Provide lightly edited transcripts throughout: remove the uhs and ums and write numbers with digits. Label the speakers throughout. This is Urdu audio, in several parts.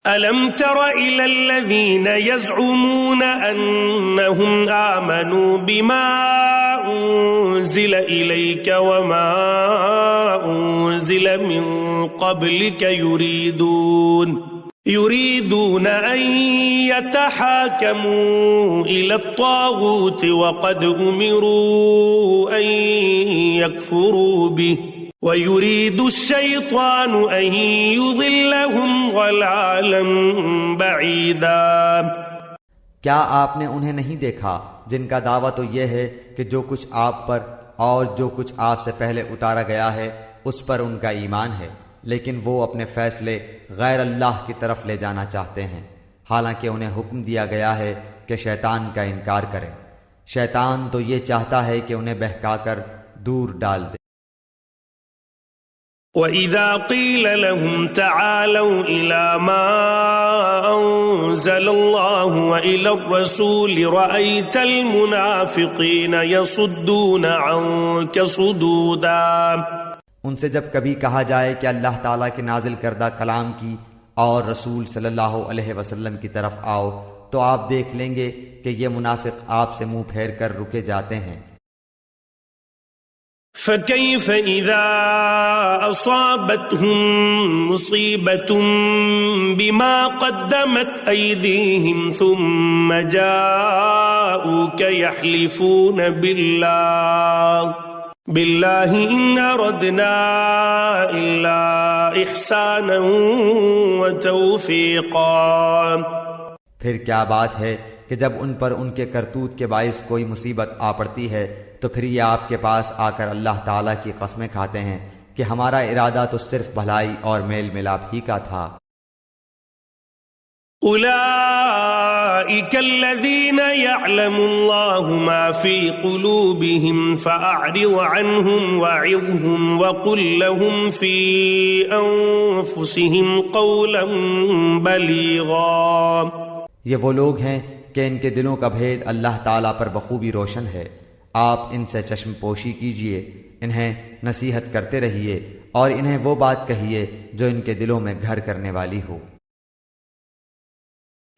Speaker 1: ألم تر إلى الذين يزعمون أنهم آمنوا بما أنزل إليك وما أنزل من قبلك يريدون أن يتحاكموا إلى الطاغوت وقد أمروا أن يكفروا به وَيُرِيدُ الشَّيْطَانُ أَن يُضِلَّهُمْ ضَلَالًا بَعِيدًا۔
Speaker 2: کیا آپ نے انہیں نہیں دیکھا جن کا دعویٰ تو یہ ہے کہ جو کچھ آپ پر اور جو کچھ آپ سے پہلے اتارا گیا ہے اس پر ان کا ایمان ہے، لیکن وہ اپنے فیصلے غیر اللہ کی طرف لے جانا چاہتے ہیں، حالانکہ انہیں حکم دیا گیا ہے کہ شیطان کا انکار کریں۔ شیطان تو یہ چاہتا ہے کہ انہیں بہکا کر دور ڈال دے۔
Speaker 1: وَإِذَا قِيلَ لَهُمْ تَعَالَوْا إِلَى مَا أَنزَلَ اللَّهُ وَإِلَى الرَّسُولِ رَأَيْتَ الْمُنَافِقِينَ يَصُدُّونَ عَنكَ صُدُودًا۔
Speaker 2: ان سے جب کبھی کہا جائے کہ اللہ تعالیٰ کے نازل کردہ کلام کی اور رسول صلی اللہ علیہ وسلم کی طرف آؤ تو آپ دیکھ لیں گے کہ یہ منافق آپ سے منہ پھیر کر رکے جاتے ہیں۔
Speaker 1: فَكَيْفَ إِذَا أَصَابَتْهُم مُّصِيبَةٌ بِمَا قَدَّمَتْ أَيْدِيهِمْ ثُمَّ جَاءُوكَ يَحْلِفُونَ بِاللَّهِ إِنْ أَرَدْنَا إِلَّا إِحْسَانًا وَتَوْفِيقًا۔
Speaker 2: پھر کیا بات ہے کہ جب ان پر ان کے کرتوت کے باعث کوئی مصیبت آ پڑتی ہے تو پھر یہ آپ کے پاس آ کر اللہ تعالیٰ کی قسمیں کھاتے ہیں کہ ہمارا ارادہ تو صرف بھلائی اور میل ملاپ ہی کا تھا۔
Speaker 1: أولئك الذين يعلم الله ما في قلوبهم فأعرض عنهم وعظهم وقل لهم في أنفسهم قولا بليغا۔
Speaker 2: یہ وہ لوگ ہیں کہ ان کے دلوں کا بھید اللہ تعالیٰ پر بخوبی روشن ہے، آپ ان سے چشم پوشی کیجئے، انہیں نصیحت کرتے رہیے اور انہیں وہ بات کہیے جو ان کے دلوں میں گھر کرنے والی ہو۔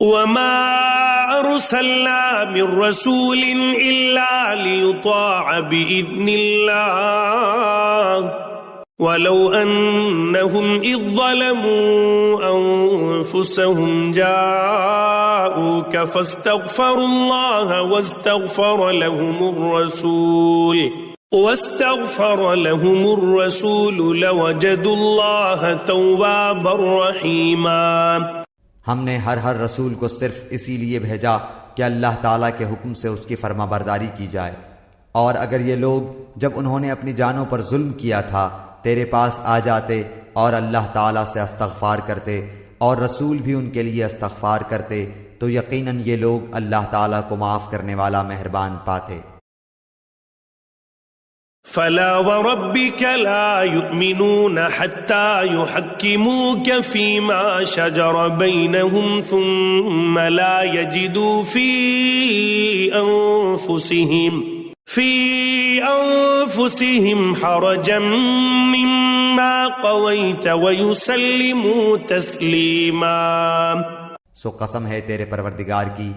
Speaker 1: وَمَا أَرْسَلْنَا مِن رَّسُولٍ إِلَّا لِيُطَاعَ بِإِذْنِ اللَّهِ وَلَوْ أَنَّهُمْ إِذ ظَّلَمُوا أَنفُسَهُمْ جَاءُوكَ فَاسْتَغْفَرُوا اللَّهَ واستغفر لهم الرسول لوجدوا الله توابا رحيما۔
Speaker 2: ہم نے ہر رسول کو صرف اسی لیے بھیجا کہ اللہ تعالیٰ کے حکم سے اس کی فرما برداری کی جائے، اور اگر یہ لوگ جب انہوں نے اپنی جانوں پر ظلم کیا تھا تیرے پاس آ جاتے اور اللہ تعالیٰ سے استغفار کرتے اور رسول بھی ان کے لیے استغفار کرتے تو یقیناً یہ لوگ اللہ تعالیٰ کو معاف کرنے والا مہربان پاتے۔
Speaker 1: فَلَا وَرَبِّكَ لَا يُؤْمِنُونَ حَتَّى يُحَكِّمُوكَ فِي مَا شَجَرَ بَيْنَهُمْ ثُمَّ لَا يَجِدُوا فِي أَنفُسِهِمْ حَرَجًا مِّمَّا قَضَيْتَ وَيُسَلِّمُوا تَسْلِيمًا۔
Speaker 2: سو قسم ہے تیرے پروردگار کی،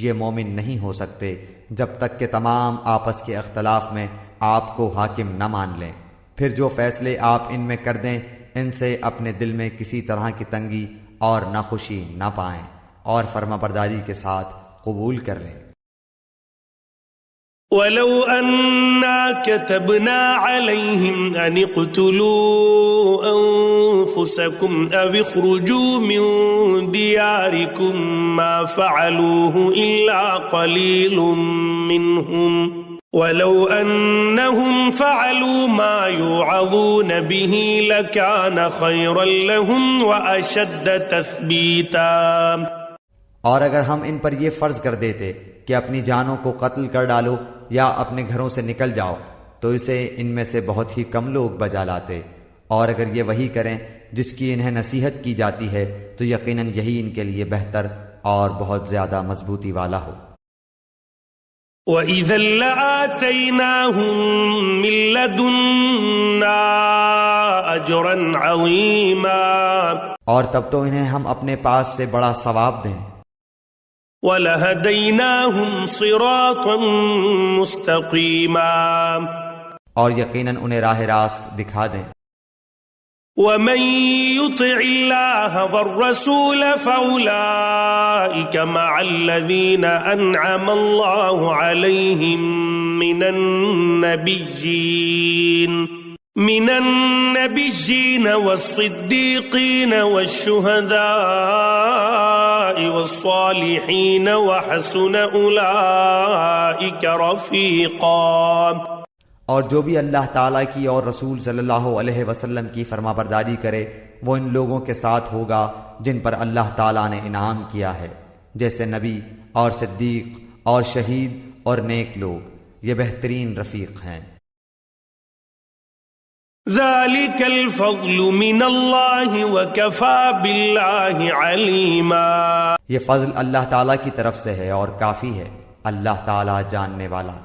Speaker 2: یہ مومن نہیں ہو سکتے جب تک کہ تمام آپس کے اختلاف میں آپ کو حاکم نہ مان لیں، پھر جو فیصلے آپ ان میں کر دیں ان سے اپنے دل میں کسی طرح کی تنگی اور ناخوشی نہ پائیں اور فرما برداری کے ساتھ قبول کر لیں۔
Speaker 1: وَلَوْ أَنَّا كَتَبْنَا عَلَيْهِمْ أَنِ اقْتُلُوا أَنفُسَكُمْ أَوِ اخْرُجُوا مِنْ دِيَارِكُمْ مَا فَعَلُوهُ إِلَّا قَلِيلٌ مِّنْهُمْ وَلَوْ أَنَّهُمْ فَعَلُوا مَا يُوعَظُونَ بِهِ لَكَانَ خَيْرًا لَهُمْ وَأَشَدَّ تَثْبِيتًا۔
Speaker 2: اور اگر ہم ان پر یہ فرض کر دیتے کہ اپنی جانوں کو قتل کر ڈالو یا اپنے گھروں سے نکل جاؤ تو اسے ان میں سے بہت ہی کم لوگ بجا لاتے، اور اگر یہ وہی کریں جس کی انہیں نصیحت کی جاتی ہے تو یقیناً یہی ان کے لیے بہتر اور بہت زیادہ مضبوطی والا ہو۔
Speaker 1: وَإِذًا لَآتَيْنَاهُم مِّن لَّدُنَّا أَجْرًا عَظِيمًا۔
Speaker 2: اور تب تو انہیں ہم اپنے پاس سے بڑا ثواب دیں،
Speaker 1: وَلَهَدَيْنَاهُمْ صِرَاطًا مُسْتَقِيمًا،
Speaker 2: اور یقیناً انہیں راہ راست دکھا دیں۔
Speaker 1: وَمَن يُطِعِ اللَّهَ وَالرَّسُولَ فَأُولَئِكَ مَعَ الَّذِينَ أَنْعَمَ اللَّهُ عَلَيْهِمْ من النبيين والصديقين والشهداء والصالحين وحسن أولئك رفيقا۔
Speaker 2: اور جو بھی اللہ تعالیٰ کی اور رسول صلی اللہ علیہ وسلم کی فرما برداری کرے وہ ان لوگوں کے ساتھ ہوگا جن پر اللہ تعالیٰ نے انعام کیا ہے، جیسے نبی اور صدیق اور شہید اور نیک لوگ، یہ بہترین رفیق ہیں۔
Speaker 1: ذلك الفضل من اللہ وکفى باللہ علیما،
Speaker 2: یہ فضل اللہ تعالیٰ کی طرف سے ہے اور کافی ہے، اللہ تعالیٰ جاننے والا۔